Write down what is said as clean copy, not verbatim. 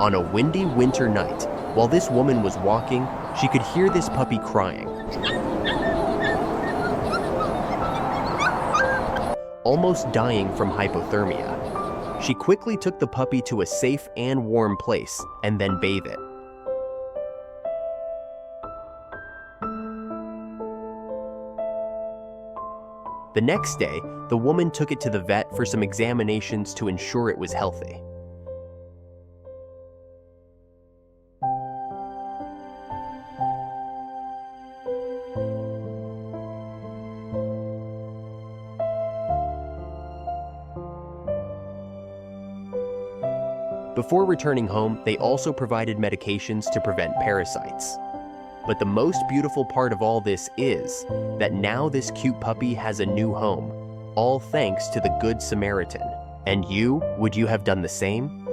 On a windy winter night, while this woman was walking, she could hear this puppy crying, almost dying from hypothermia. She quickly took the puppy to a safe and warm place and then bathed it. The next day, the woman took it to the vet for some examinations to ensure it was healthy. Before returning home, they also provided medications to prevent parasites. But the most beautiful part of all this is that now this cute puppy has a new home, all thanks to the Good Samaritan. And you, would you have done the same?